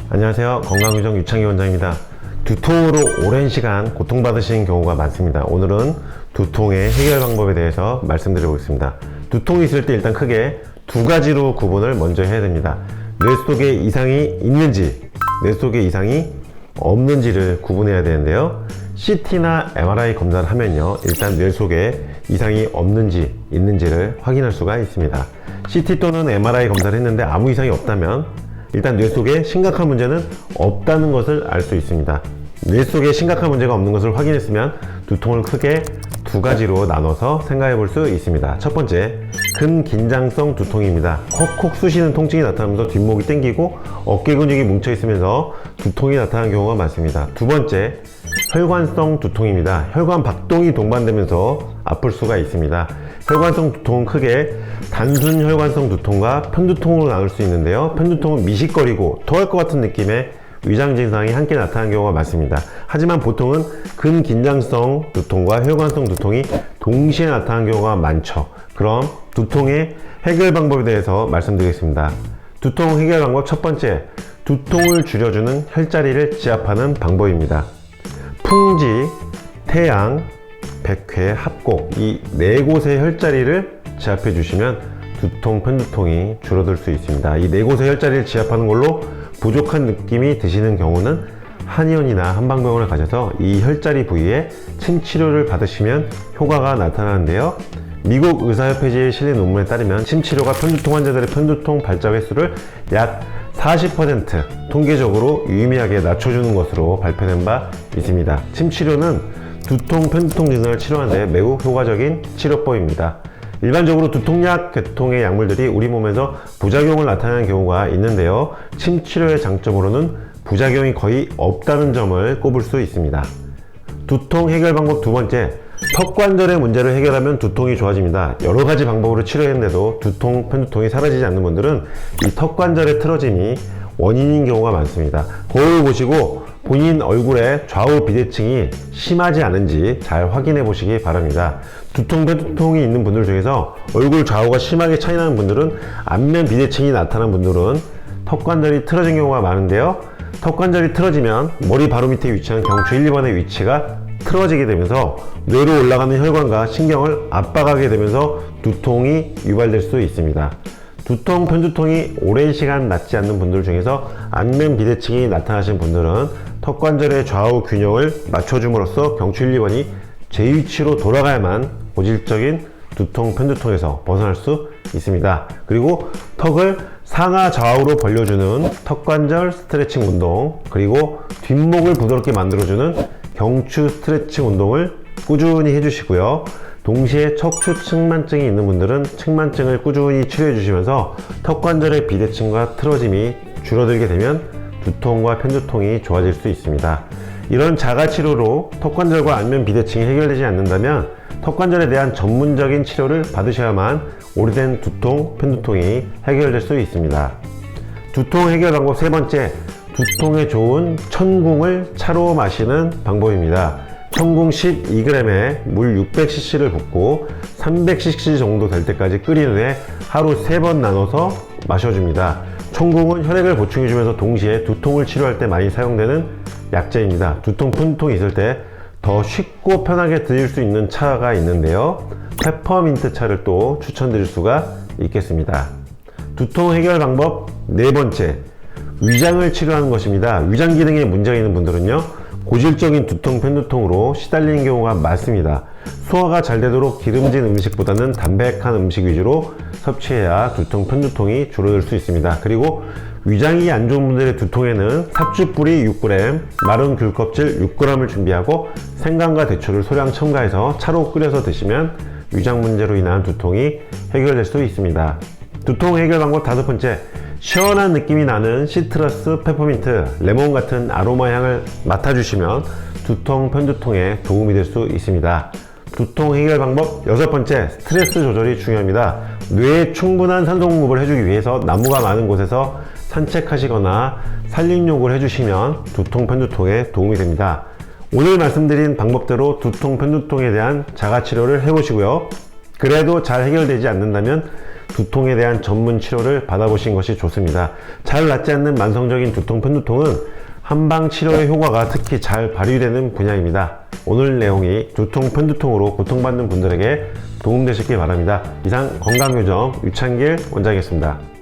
안녕하세요. 건강유정 유창희 원장입니다. 두통으로 오랜 시간 고통받으시는 경우가 많습니다. 오늘은 두통의 해결 방법에 대해서 말씀드려보겠습니다. 두통이 있을 때 일단 크게 두 가지로 구분을 먼저 해야 됩니다. 뇌 속에 이상이 있는지, 뇌 속에 이상이 없는지를 구분해야 되는데요. CT나 MRI 검사를 하면요, 일단 뇌 속에 이상이 없는지 있는지를 확인할 수가 있습니다. CT 또는 MRI 검사를 했는데 아무 이상이 없다면 일단 뇌 속에 심각한 문제는 없다는 것을 알 수 있습니다. 뇌 속에 심각한 문제가 없는 것을 확인했으면 두통을 크게 두 가지로 나눠서 생각해 볼 수 있습니다. 첫 번째, 근긴장성 두통입니다. 콕콕 쑤시는 통증이 나타나면서 뒷목이 당기고 어깨 근육이 뭉쳐 있으면서 두통이 나타나는 경우가 많습니다. 두 번째, 혈관성 두통입니다. 혈관 박동이 동반되면서 아플 수가 있습니다. 혈관성 두통은 크게 단순 혈관성 두통과 편두통으로 나눌 수 있는데요. 편두통은 미식거리고 토할 것 같은 느낌의 위장 증상이 함께 나타나는 경우가 많습니다. 하지만 보통은 근긴장성 두통과 혈관성 두통이 동시에 나타나는 경우가 많죠. 그럼 두통의 해결 방법에 대해서 말씀드리겠습니다. 두통 해결 방법 첫 번째, 두통을 줄여주는 혈자리를 지압하는 방법입니다. 풍지, 태양, 백회, 합곡 이 네 곳의 혈자리를 지압해 주시면 두통, 편두통이 줄어들 수 있습니다. 이 네 곳의 혈자리를 지압하는 걸로 부족한 느낌이 드시는 경우는 한의원이나 한방병원을 가셔서 이 혈자리 부위에 침 치료를 받으시면 효과가 나타나는데요. 미국 의사협회지에 실린 논문에 따르면 침 치료가 편두통 환자들의 편두통 발작 횟수를 약 40% 통계적으로 유의미하게 낮춰주는 것으로 발표된 바 있습니다. 침 치료는 두통, 편두통 증상을 치료하는 데 매우 효과적인 치료법입니다. 일반적으로 두통약 계통의 약물들이 우리 몸에서 부작용을 나타내는 경우가 있는데요. 침 치료의 장점으로는 부작용이 거의 없다는 점을 꼽을 수 있습니다. 두통 해결 방법 두 번째, 턱관절의 문제를 해결하면 두통이 좋아집니다. 여러 가지 방법으로 치료했는데도 두통, 편두통이 사라지지 않는 분들은 이 턱관절의 틀어짐이 원인인 경우가 많습니다. 거울을 보시고 본인 얼굴에 좌우 비대칭이 심하지 않은지 잘 확인해 보시기 바랍니다. 두통, 편두통이 있는 분들 중에서 얼굴 좌우가 심하게 차이나는 분들은 안면 비대칭이 나타난 분들은 턱관절이 틀어진 경우가 많은데요. 턱관절이 틀어지면 머리 바로 밑에 위치한 경추 1, 2번의 위치가 틀어지게 되면서 뇌로 올라가는 혈관과 신경을 압박하게 되면서 두통이 유발될 수 있습니다. 두통, 편두통이 오랜 시간 낫지 않는 분들 중에서 안면 비대칭이 나타나신 분들은 턱관절의 좌우 균형을 맞춰줌으로써 경추 1, 2번이 제 위치로 돌아가야만 본질적인 두통, 편두통에서 벗어날 수 있습니다. 그리고 턱을 상하 좌우로 벌려주는 턱관절 스트레칭 운동, 그리고 뒷목을 부드럽게 만들어주는 경추 스트레칭 운동을 꾸준히 해주시고요. 동시에 척추 측만증이 있는 분들은 측만증을 꾸준히 치료해 주시면서 턱관절의 비대칭과 틀어짐이 줄어들게 되면 두통과 편두통이 좋아질 수 있습니다. 이런 자가치료로 턱관절과 안면 비대칭이 해결되지 않는다면 턱관절에 대한 전문적인 치료를 받으셔야만 오래된 두통, 편두통이 해결될 수 있습니다. 두통 해결 방법 세 번째, 두통에 좋은 천궁을 차로 마시는 방법입니다. 천궁 12g에 물 600cc를 붓고 300cc 정도 될 때까지 끓인 후에 하루 3번 나눠서 마셔줍니다. 천궁은 혈액을 보충해주면서 동시에 두통을 치료할 때 많이 사용되는 약재입니다. 두통, 편두통이 있을 때 더 쉽고 편하게 드실 수 있는 차가 있는데요. 페퍼민트 차를 또 추천드릴 수가 있겠습니다. 두통 해결 방법 네 번째, 위장을 치료하는 것입니다. 위장 기능에 문제가 있는 분들은요, 고질적인 두통, 편두통으로 시달리는 경우가 많습니다. 소화가 잘 되도록 기름진 음식보다는 담백한 음식 위주로 섭취해야 두통, 편두통이 줄어들 수 있습니다. 그리고 위장이 안 좋은 분들의 두통에는 삭주뿌리 6g, 마른 귤껍질 6g을 준비하고 생강과 대추를 소량 첨가해서 차로 끓여서 드시면 위장 문제로 인한 두통이 해결될 수 있습니다. 두통 해결 방법 다섯 번째, 시원한 느낌이 나는 시트러스, 페퍼민트, 레몬 같은 아로마 향을 맡아주시면 두통, 편두통에 도움이 될 수 있습니다. 두통 해결 방법 여섯 번째, 스트레스 조절이 중요합니다. 뇌에 충분한 산소 공급을 해주기 위해서 나무가 많은 곳에서 산책하시거나 산림욕을 해주시면 두통, 편두통에 도움이 됩니다. 오늘 말씀드린 방법대로 두통, 편두통에 대한 자가치료를 해보시고요. 그래도 잘 해결되지 않는다면 두통에 대한 전문 치료를 받아보신 것이 좋습니다. 잘 낫지 않는 만성적인 두통, 편두통은 한방 치료의 효과가 특히 잘 발휘되는 분야입니다. 오늘 내용이 두통, 편두통으로 고통받는 분들에게 도움되셨길 바랍니다. 이상 건강요정 유창길 원장이었습니다.